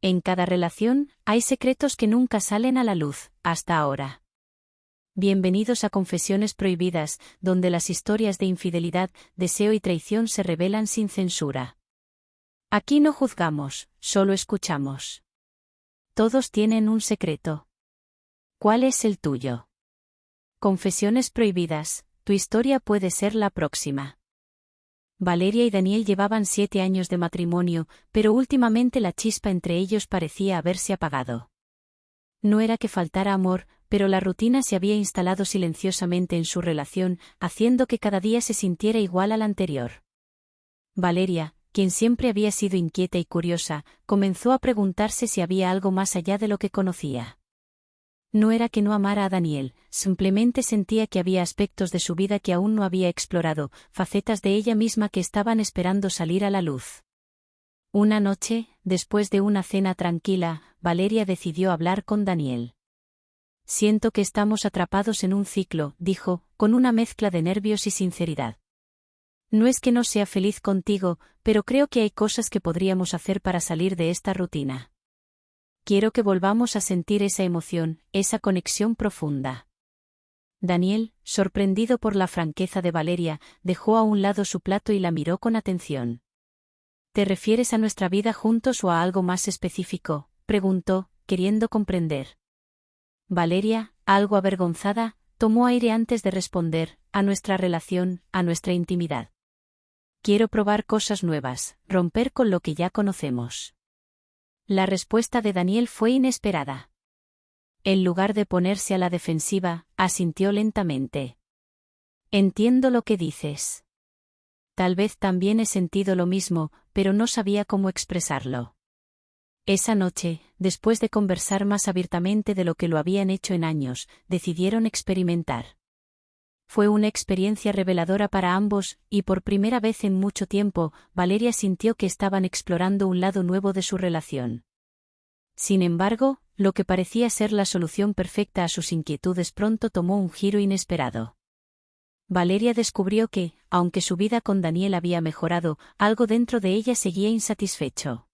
En cada relación, hay secretos que nunca salen a la luz, hasta ahora. Bienvenidos a Confesiones Prohibidas, donde las historias de infidelidad, deseo y traición se revelan sin censura. Aquí no juzgamos, solo escuchamos. Todos tienen un secreto. ¿Cuál es el tuyo? Confesiones Prohibidas, tu historia puede ser la próxima. Valeria y Daniel llevaban 7 años de matrimonio, pero últimamente la chispa entre ellos parecía haberse apagado. No era que faltara amor, pero la rutina se había instalado silenciosamente en su relación, haciendo que cada día se sintiera igual al anterior. Valeria, quien siempre había sido inquieta y curiosa, comenzó a preguntarse si había algo más allá de lo que conocía. No era que no amara a Daniel, simplemente sentía que había aspectos de su vida que aún no había explorado, facetas de ella misma que estaban esperando salir a la luz. Una noche, después de una cena tranquila, Valeria decidió hablar con Daniel. Siento que estamos atrapados en un ciclo, dijo, con una mezcla de nervios y sinceridad. No es que no sea feliz contigo, pero creo que hay cosas que podríamos hacer para salir de esta rutina. Quiero que volvamos a sentir esa emoción, esa conexión profunda. Daniel, sorprendido por la franqueza de Valeria, dejó a un lado su plato y la miró con atención. ¿Te refieres a nuestra vida juntos o a algo más específico?, preguntó, queriendo comprender. Valeria, algo avergonzada, tomó aire antes de responder, a nuestra relación, a nuestra intimidad. Quiero probar cosas nuevas, romper con lo que ya conocemos. La respuesta de Daniel fue inesperada. En lugar de ponerse a la defensiva, asintió lentamente. Entiendo lo que dices. Tal vez también he sentido lo mismo, pero no sabía cómo expresarlo. Esa noche, después de conversar más abiertamente de lo que lo habían hecho en años, decidieron experimentar. Fue una experiencia reveladora para ambos, y por primera vez en mucho tiempo, Valeria sintió que estaban explorando un lado nuevo de su relación. Sin embargo, lo que parecía ser la solución perfecta a sus inquietudes pronto tomó un giro inesperado. Valeria descubrió que, aunque su vida con Daniel había mejorado, algo dentro de ella seguía insatisfecho.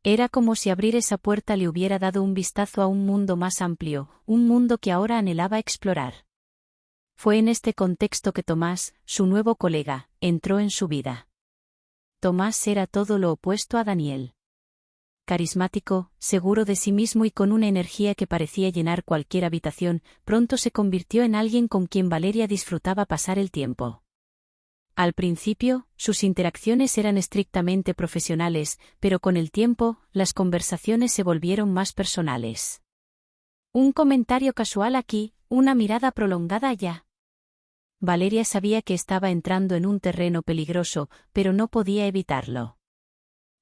Era como si abrir esa puerta le hubiera dado un vistazo a un mundo más amplio, un mundo que ahora anhelaba explorar. Fue en este contexto que Tomás, su nuevo colega, entró en su vida. Tomás era todo lo opuesto a Daniel. Carismático, seguro de sí mismo y con una energía que parecía llenar cualquier habitación, pronto se convirtió en alguien con quien Valeria disfrutaba pasar el tiempo. Al principio, sus interacciones eran estrictamente profesionales, pero con el tiempo, las conversaciones se volvieron más personales. Un comentario casual aquí, una mirada prolongada allá. Valeria sabía que estaba entrando en un terreno peligroso, pero no podía evitarlo.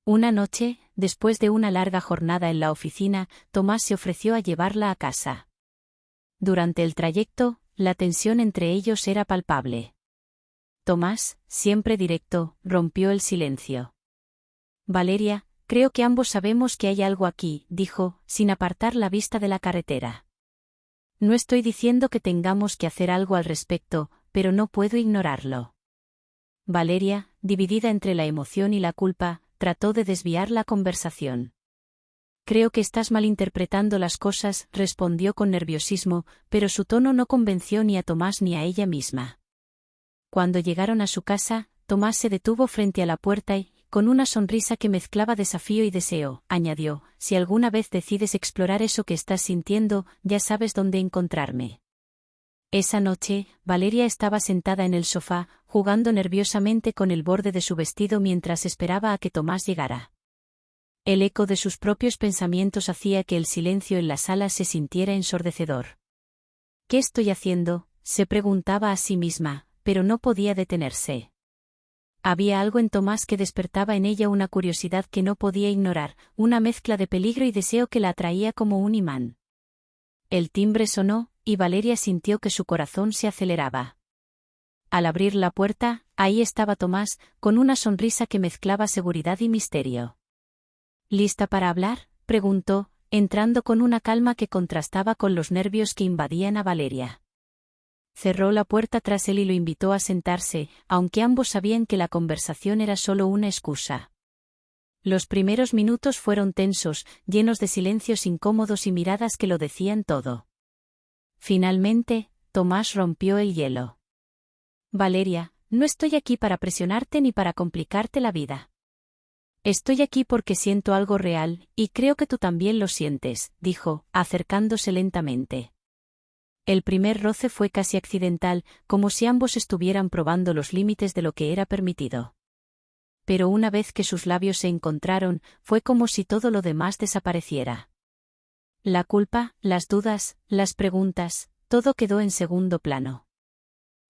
Una noche, después de una larga jornada en la oficina, Tomás se ofreció a llevarla a casa. Durante el trayecto, la tensión entre ellos era palpable. Tomás, siempre directo, rompió el silencio. Valeria, creo que ambos sabemos que hay algo aquí, dijo, sin apartar la vista de la carretera. No estoy diciendo que tengamos que hacer algo al respecto, pero no puedo ignorarlo. Valeria, dividida entre la emoción y la culpa, trató de desviar la conversación. Creo que estás malinterpretando las cosas, respondió con nerviosismo, pero su tono no convenció ni a Tomás ni a ella misma. Cuando llegaron a su casa, Tomás se detuvo frente a la puerta y, con una sonrisa que mezclaba desafío y deseo, añadió, si alguna vez decides explorar eso que estás sintiendo, ya sabes dónde encontrarme. Esa noche, Valeria estaba sentada en el sofá, jugando nerviosamente con el borde de su vestido mientras esperaba a que Tomás llegara. El eco de sus propios pensamientos hacía que el silencio en la sala se sintiera ensordecedor. ¿Qué estoy haciendo?, se preguntaba a sí misma, pero no podía detenerse. Había algo en Tomás que despertaba en ella una curiosidad que no podía ignorar, una mezcla de peligro y deseo que la atraía como un imán. El timbre sonó, y Valeria sintió que su corazón se aceleraba. Al abrir la puerta, ahí estaba Tomás, con una sonrisa que mezclaba seguridad y misterio. ¿Lista para hablar?, preguntó, entrando con una calma que contrastaba con los nervios que invadían a Valeria. Cerró la puerta tras él y lo invitó a sentarse, aunque ambos sabían que la conversación era solo una excusa. Los primeros minutos fueron tensos, llenos de silencios incómodos y miradas que lo decían todo. Finalmente, Tomás rompió el hielo. Valeria, no estoy aquí para presionarte ni para complicarte la vida. Estoy aquí porque siento algo real, y creo que tú también lo sientes, dijo, acercándose lentamente. El primer roce fue casi accidental, como si ambos estuvieran probando los límites de lo que era permitido. Pero una vez que sus labios se encontraron, fue como si todo lo demás desapareciera. La culpa, las dudas, las preguntas, todo quedó en segundo plano.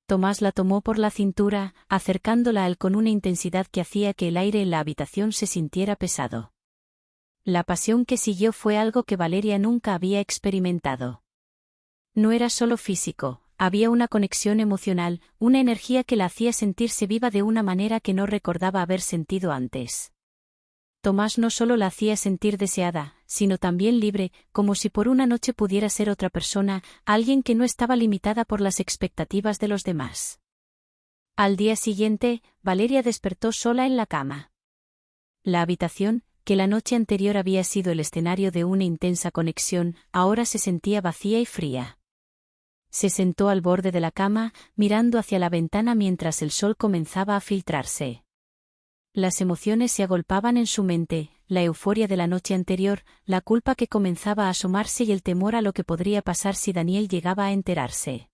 Tomás la tomó por la cintura, acercándola a él con una intensidad que hacía que el aire en la habitación se sintiera pesado. La pasión que siguió fue algo que Valeria nunca había experimentado. No era solo físico, había una conexión emocional, una energía que la hacía sentirse viva de una manera que no recordaba haber sentido antes. Tomás no solo la hacía sentir deseada, sino también libre, como si por una noche pudiera ser otra persona, alguien que no estaba limitada por las expectativas de los demás. Al día siguiente, Valeria despertó sola en la cama. La habitación, que la noche anterior había sido el escenario de una intensa conexión, ahora se sentía vacía y fría. Se sentó al borde de la cama, mirando hacia la ventana mientras el sol comenzaba a filtrarse. Las emociones se agolpaban en su mente, la euforia de la noche anterior, la culpa que comenzaba a asomarse y el temor a lo que podría pasar si Daniel llegaba a enterarse.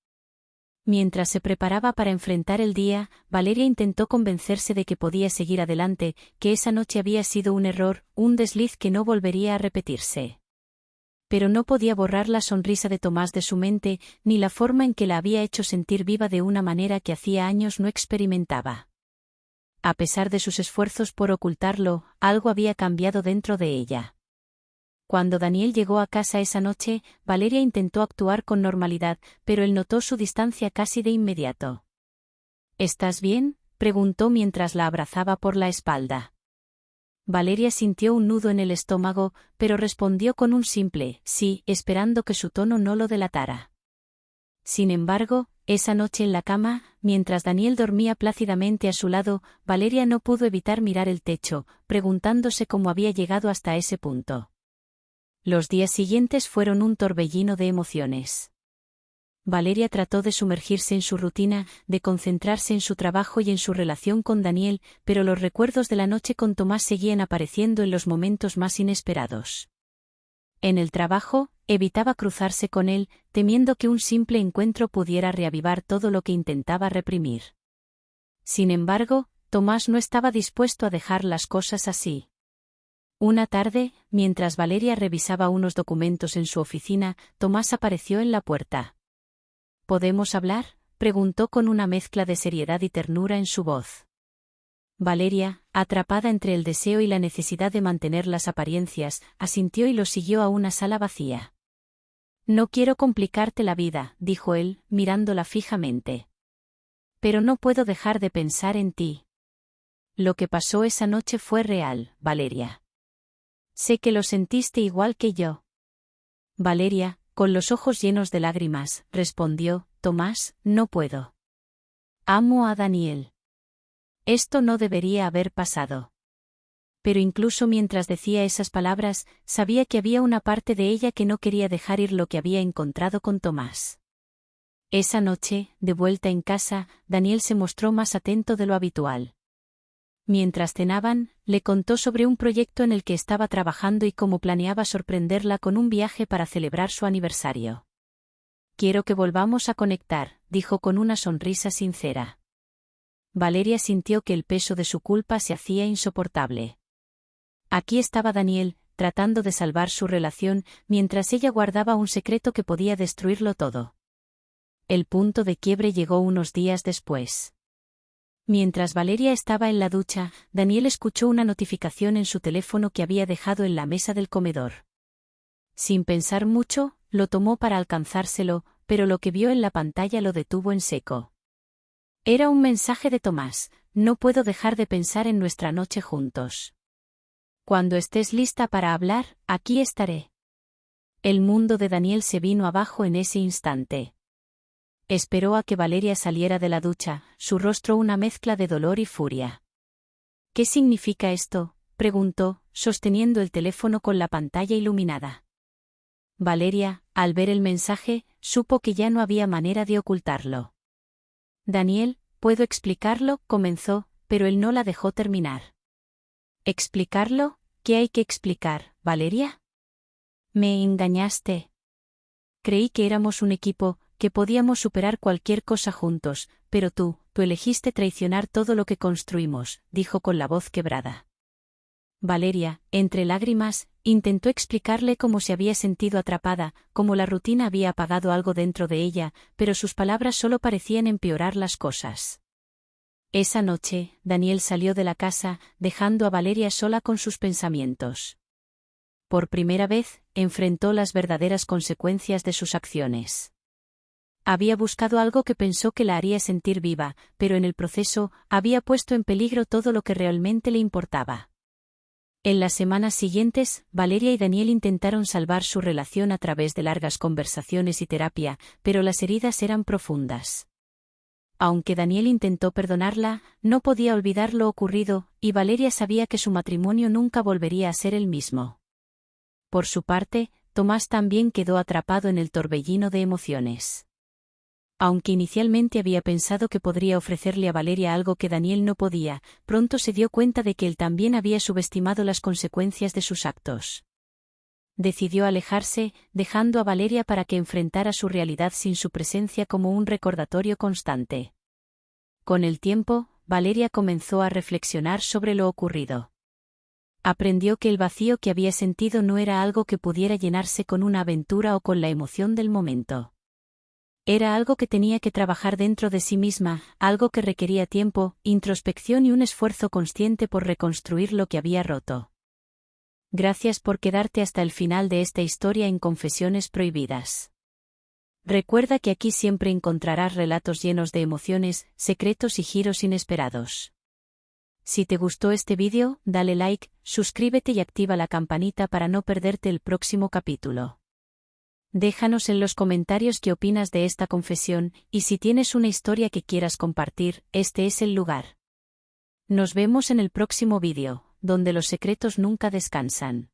Mientras se preparaba para enfrentar el día, Valeria intentó convencerse de que podía seguir adelante, que esa noche había sido un error, un desliz que no volvería a repetirse. Pero no podía borrar la sonrisa de Tomás de su mente, ni la forma en que la había hecho sentir viva de una manera que hacía años no experimentaba. A pesar de sus esfuerzos por ocultarlo, algo había cambiado dentro de ella. Cuando Daniel llegó a casa esa noche, Valeria intentó actuar con normalidad, pero él notó su distancia casi de inmediato. ¿Estás bien?, preguntó mientras la abrazaba por la espalda. Valeria sintió un nudo en el estómago, pero respondió con un simple sí, esperando que su tono no lo delatara. Sin embargo, esa noche en la cama, mientras Daniel dormía plácidamente a su lado, Valeria no pudo evitar mirar el techo, preguntándose cómo había llegado hasta ese punto. Los días siguientes fueron un torbellino de emociones. Valeria trató de sumergirse en su rutina, de concentrarse en su trabajo y en su relación con Daniel, pero los recuerdos de la noche con Tomás seguían apareciendo en los momentos más inesperados. En el trabajo, evitaba cruzarse con él, temiendo que un simple encuentro pudiera reavivar todo lo que intentaba reprimir. Sin embargo, Tomás no estaba dispuesto a dejar las cosas así. Una tarde, mientras Valeria revisaba unos documentos en su oficina, Tomás apareció en la puerta. ¿Podemos hablar?, preguntó con una mezcla de seriedad y ternura en su voz. Valeria, atrapada entre el deseo y la necesidad de mantener las apariencias, asintió y lo siguió a una sala vacía. No quiero complicarte la vida, dijo él, mirándola fijamente. Pero no puedo dejar de pensar en ti. Lo que pasó esa noche fue real, Valeria. Sé que lo sentiste igual que yo. Valeria, con los ojos llenos de lágrimas, respondió, Tomás, no puedo. Amo a Daniel. Esto no debería haber pasado. Pero incluso mientras decía esas palabras, sabía que había una parte de ella que no quería dejar ir lo que había encontrado con Tomás. Esa noche, de vuelta en casa, Daniel se mostró más atento de lo habitual. Mientras cenaban, le contó sobre un proyecto en el que estaba trabajando y cómo planeaba sorprenderla con un viaje para celebrar su aniversario. Quiero que volvamos a conectar, dijo con una sonrisa sincera. Valeria sintió que el peso de su culpa se hacía insoportable. Aquí estaba Daniel, tratando de salvar su relación, mientras ella guardaba un secreto que podía destruirlo todo. El punto de quiebre llegó unos días después. Mientras Valeria estaba en la ducha, Daniel escuchó una notificación en su teléfono que había dejado en la mesa del comedor. Sin pensar mucho, lo tomó para alcanzárselo, pero lo que vio en la pantalla lo detuvo en seco. Era un mensaje de Tomás: no puedo dejar de pensar en nuestra noche juntos. Cuando estés lista para hablar, aquí estaré. El mundo de Daniel se vino abajo en ese instante. Esperó a que Valeria saliera de la ducha, su rostro una mezcla de dolor y furia. ¿Qué significa esto?, preguntó, sosteniendo el teléfono con la pantalla iluminada. Valeria, al ver el mensaje, supo que ya no había manera de ocultarlo. Daniel, ¿puedo explicarlo?, comenzó, pero él no la dejó terminar. ¿Explicarlo? ¿Qué hay que explicar, Valeria? Me engañaste. Creí que éramos un equipo, que podíamos superar cualquier cosa juntos, pero tú elegiste traicionar todo lo que construimos, dijo con la voz quebrada. Valeria, entre lágrimas, intentó explicarle cómo se había sentido atrapada, cómo la rutina había apagado algo dentro de ella, pero sus palabras solo parecían empeorar las cosas. Esa noche, Daniel salió de la casa, dejando a Valeria sola con sus pensamientos. Por primera vez, enfrentó las verdaderas consecuencias de sus acciones. Había buscado algo que pensó que la haría sentir viva, pero en el proceso, había puesto en peligro todo lo que realmente le importaba. En las semanas siguientes, Valeria y Daniel intentaron salvar su relación a través de largas conversaciones y terapia, pero las heridas eran profundas. Aunque Daniel intentó perdonarla, no podía olvidar lo ocurrido, y Valeria sabía que su matrimonio nunca volvería a ser el mismo. Por su parte, Tomás también quedó atrapado en el torbellino de emociones. Aunque inicialmente había pensado que podría ofrecerle a Valeria algo que Daniel no podía, pronto se dio cuenta de que él también había subestimado las consecuencias de sus actos. Decidió alejarse, dejando a Valeria para que enfrentara su realidad sin su presencia como un recordatorio constante. Con el tiempo, Valeria comenzó a reflexionar sobre lo ocurrido. Aprendió que el vacío que había sentido no era algo que pudiera llenarse con una aventura o con la emoción del momento. Era algo que tenía que trabajar dentro de sí misma, algo que requería tiempo, introspección y un esfuerzo consciente por reconstruir lo que había roto. Gracias por quedarte hasta el final de esta historia en Confesiones Prohibidas. Recuerda que aquí siempre encontrarás relatos llenos de emociones, secretos y giros inesperados. Si te gustó este vídeo, dale like, suscríbete y activa la campanita para no perderte el próximo capítulo. Déjanos en los comentarios qué opinas de esta confesión, y si tienes una historia que quieras compartir, este es el lugar. Nos vemos en el próximo vídeo, donde los secretos nunca descansan.